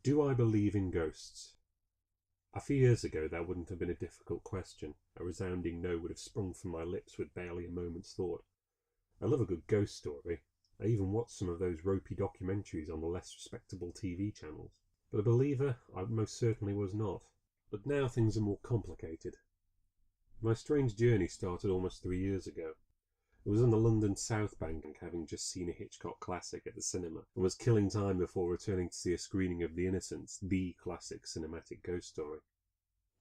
Do I believe in ghosts? A few years ago that wouldn't have been a difficult question. A resounding no would have sprung from my lips with barely a moment's thought. I love a good ghost story. I even watched some of those ropey documentaries on the less respectable TV channels. But a believer, I most certainly was not. But now things are more complicated. My strange journey started almost 3 years ago. It was on the London South Bank, having just seen a Hitchcock classic at the cinema, and was killing time before returning to see a screening of The Innocents, the classic cinematic ghost story.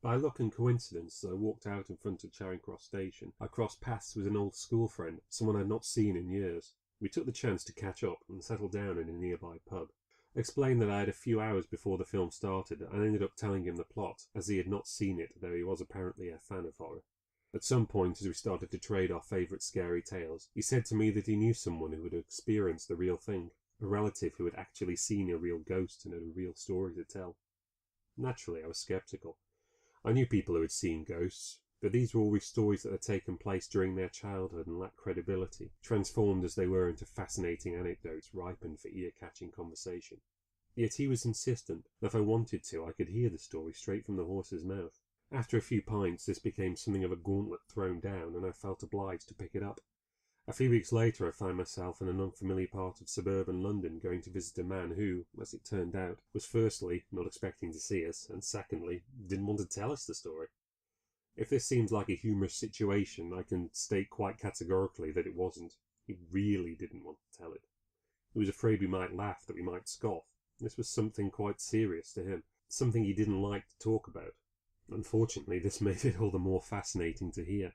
By luck and coincidence, as I walked out in front of Charing Cross Station, I crossed paths with an old school friend, someone I'd not seen in years. We took the chance to catch up and settle down in a nearby pub. I explained that I had a few hours before the film started, and ended up telling him the plot, as he had not seen it, though he was apparently a fan of horror. At some point, as we started to trade our favourite scary tales, he said to me that he knew someone who had experienced the real thing, a relative who had actually seen a real ghost and had a real story to tell. Naturally, I was sceptical. I knew people who had seen ghosts, but these were always stories that had taken place during their childhood and lacked credibility, transformed as they were into fascinating anecdotes ripened for ear-catching conversation. Yet he was insistent that if I wanted to, I could hear the story straight from the horse's mouth. After a few pints, this became something of a gauntlet thrown down, and I felt obliged to pick it up. A few weeks later, I found myself in an unfamiliar part of suburban London going to visit a man who, as it turned out, was firstly not expecting to see us, and secondly, didn't want to tell us the story. If this seems like a humorous situation, I can state quite categorically that it wasn't. He really didn't want to tell it. He was afraid we might laugh, that we might scoff. This was something quite serious to him, something he didn't like to talk about. Unfortunately, this made it all the more fascinating to hear.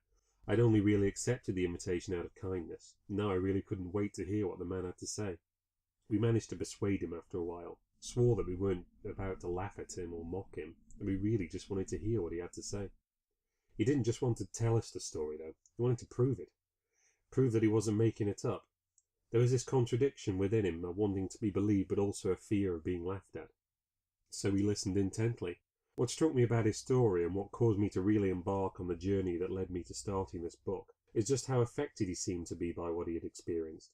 I'd only really accepted the invitation out of kindness. Now I really couldn't wait to hear what the man had to say. We managed to persuade him after a while, swore that we weren't about to laugh at him or mock him, and we really just wanted to hear what he had to say. He didn't just want to tell us the story, though. He wanted to prove it. Prove that he wasn't making it up. There was this contradiction within him, a wanting to be believed but also a fear of being laughed at. So we listened intently. What struck me about his story, and what caused me to really embark on the journey that led me to starting this book, is just how affected he seemed to be by what he had experienced.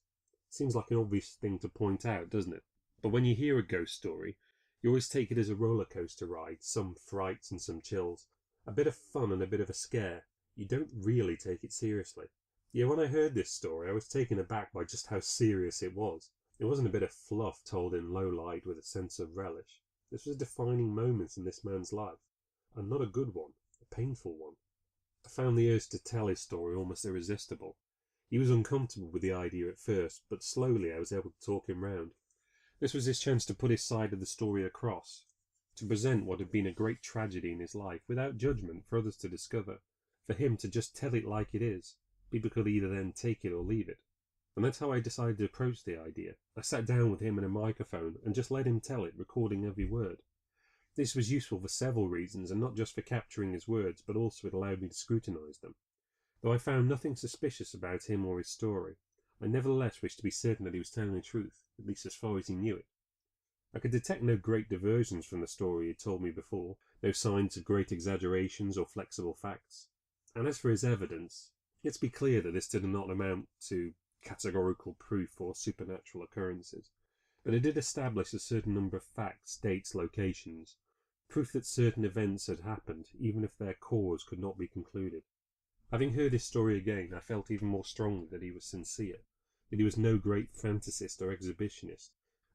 Seems like an obvious thing to point out, doesn't it? But when you hear a ghost story, you always take it as a roller coaster ride, some frights and some chills, a bit of fun and a bit of a scare. You don't really take it seriously. Yeah, when I heard this story, I was taken aback by just how serious it was. It wasn't a bit of fluff told in low light with a sense of relish. This was a defining moment in this man's life, and not a good one, a painful one. I found the urge to tell his story almost irresistible. He was uncomfortable with the idea at first, but slowly I was able to talk him round. This was his chance to put his side of the story across, to present what had been a great tragedy in his life without judgment for others to discover, for him to just tell it like it is. People could either then take it or leave it. And that's how I decided to approach the idea. I sat down with him and a microphone and just let him tell it, recording every word. This was useful for several reasons, and not just for capturing his words, but also it allowed me to scrutinise them. Though I found nothing suspicious about him or his story, I nevertheless wished to be certain that he was telling the truth, at least as far as he knew it. I could detect no great diversions from the story he had told me before, no signs of great exaggerations or flexible facts. And as for his evidence, let's be clear that this did not amount to categorical proof or supernatural occurrences, but it did establish a certain number of facts, dates, locations, proof that certain events had happened, even if their cause could not be concluded. Having heard his story again, I felt even more strongly that he was sincere, that he was no great fantasist or exhibitionist,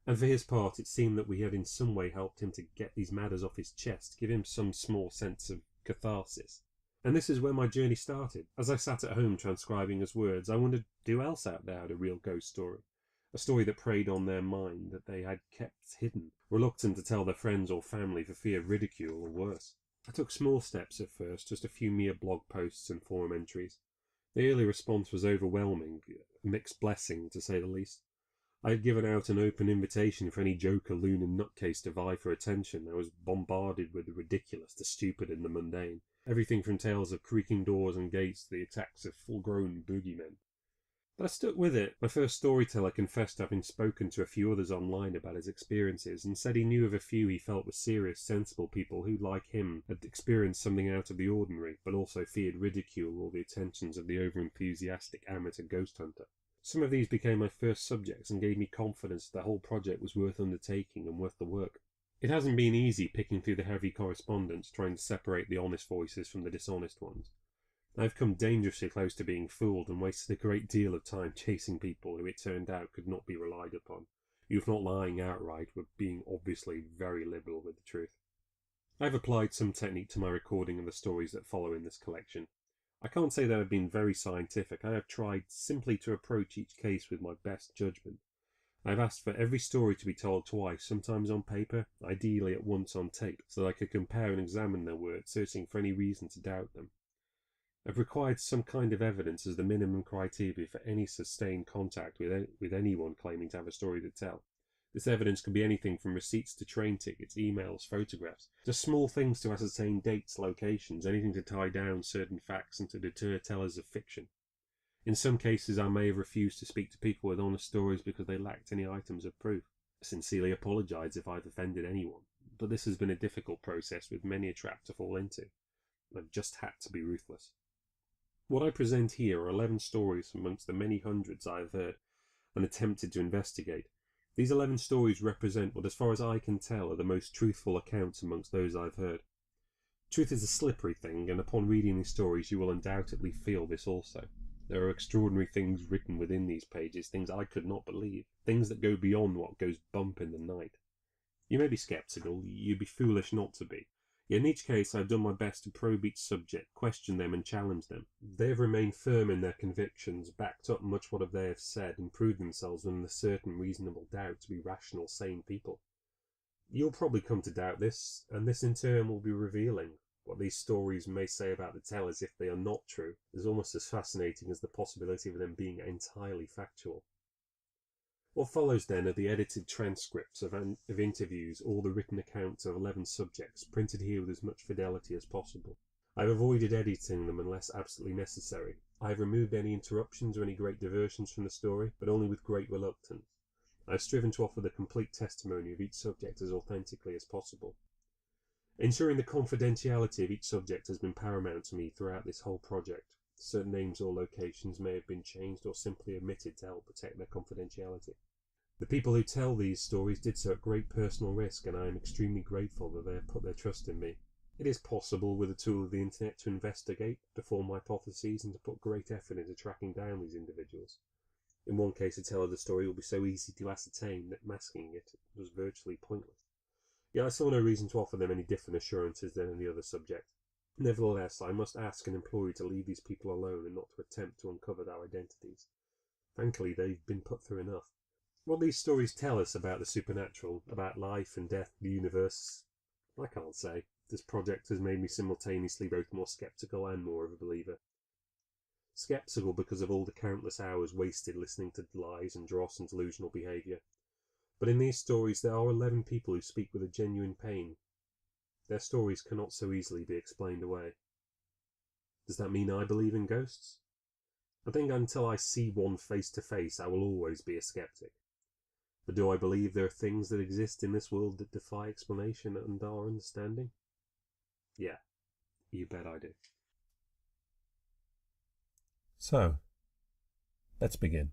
and for his part it seemed that we had in some way helped him to get these matters off his chest, give him some small sense of catharsis. And this is where my journey started. As I sat at home transcribing his words, I wondered who else out there had a real ghost story. A story that preyed on their mind, that they had kept hidden, reluctant to tell their friends or family for fear of ridicule or worse. I took small steps at first, just a few mere blog posts and forum entries. The early response was overwhelming, a mixed blessing to say the least. I had given out an open invitation for any joker, loon and nutcase to vie for attention. I was bombarded with the ridiculous, the stupid and the mundane. Everything from tales of creaking doors and gates to the attacks of full-grown boogeymen. But I stuck with it. My first storyteller confessed having spoken to a few others online about his experiences, and said he knew of a few he felt were serious, sensible people who, like him, had experienced something out of the ordinary, but also feared ridicule or the attentions of the over-enthusiastic amateur ghost hunter. Some of these became my first subjects and gave me confidence that the whole project was worth undertaking and worth the work. It hasn't been easy picking through the heavy correspondence, trying to separate the honest voices from the dishonest ones. I've come dangerously close to being fooled and wasted a great deal of time chasing people who it turned out could not be relied upon, if not lying outright, but being obviously very liberal with the truth. I've applied some technique to my recording of the stories that follow in this collection. I can't say that I've been very scientific. I have tried simply to approach each case with my best judgment. I've asked for every story to be told twice, sometimes on paper, ideally at once on tape, so that I could compare and examine their words, searching for any reason to doubt them. I've required some kind of evidence as the minimum criteria for any sustained contact with anyone claiming to have a story to tell. This evidence could be anything from receipts to train tickets, emails, photographs, just small things to ascertain dates, locations, anything to tie down certain facts and to deter tellers of fiction. In some cases I may have refused to speak to people with honest stories because they lacked any items of proof. I sincerely apologise if I've offended anyone, but this has been a difficult process with many a trap to fall into. I've just had to be ruthless. What I present here are 11 stories amongst the many hundreds I have heard and attempted to investigate. These 11 stories represent what, as far as I can tell, are the most truthful accounts amongst those I've heard. Truth is a slippery thing, and upon reading these stories you will undoubtedly feel this also. There are extraordinary things written within these pages, things I could not believe, things that go beyond what goes bump in the night. You may be sceptical, you'd be foolish not to be. Yet in each case I've done my best to probe each subject, question them and challenge them. They have remained firm in their convictions, backed up much what they have said, and proved themselves within a certain reasonable doubt to be rational, sane people. You'll probably come to doubt this, and this in turn will be revealing. What these stories may say about the tellers, if they are not true, is almost as fascinating as the possibility of them being entirely factual. What follows then are the edited transcripts of interviews, all the written accounts of 11 subjects, printed here with as much fidelity as possible. I have avoided editing them unless absolutely necessary. I have removed any interruptions or any great diversions from the story, but only with great reluctance. I have striven to offer the complete testimony of each subject as authentically as possible. Ensuring the confidentiality of each subject has been paramount to me throughout this whole project. Certain names or locations may have been changed or simply omitted to help protect their confidentiality. The people who tell these stories did so at great personal risk, and I am extremely grateful that they have put their trust in me. It is possible with the tool of the internet to investigate, to form hypotheses, and to put great effort into tracking down these individuals. In one case, the teller of the story will be so easy to ascertain that masking it was virtually pointless. Yet I saw no reason to offer them any different assurances than any other subject. Nevertheless, I must ask and implore you to leave these people alone and not to attempt to uncover their identities. Thankfully, they've been put through enough. What these stories tell us about the supernatural, about life and death, the universe, I can't say. This project has made me simultaneously both more sceptical and more of a believer. Sceptical because of all the countless hours wasted listening to lies and dross and delusional behaviour. But in these stories there are 11 people who speak with a genuine pain. Their stories cannot so easily be explained away. Does that mean I believe in ghosts? I think until I see one face to face I will always be a skeptic. But do I believe there are things that exist in this world that defy explanation and our understanding? Yeah, you bet I do. So, let's begin.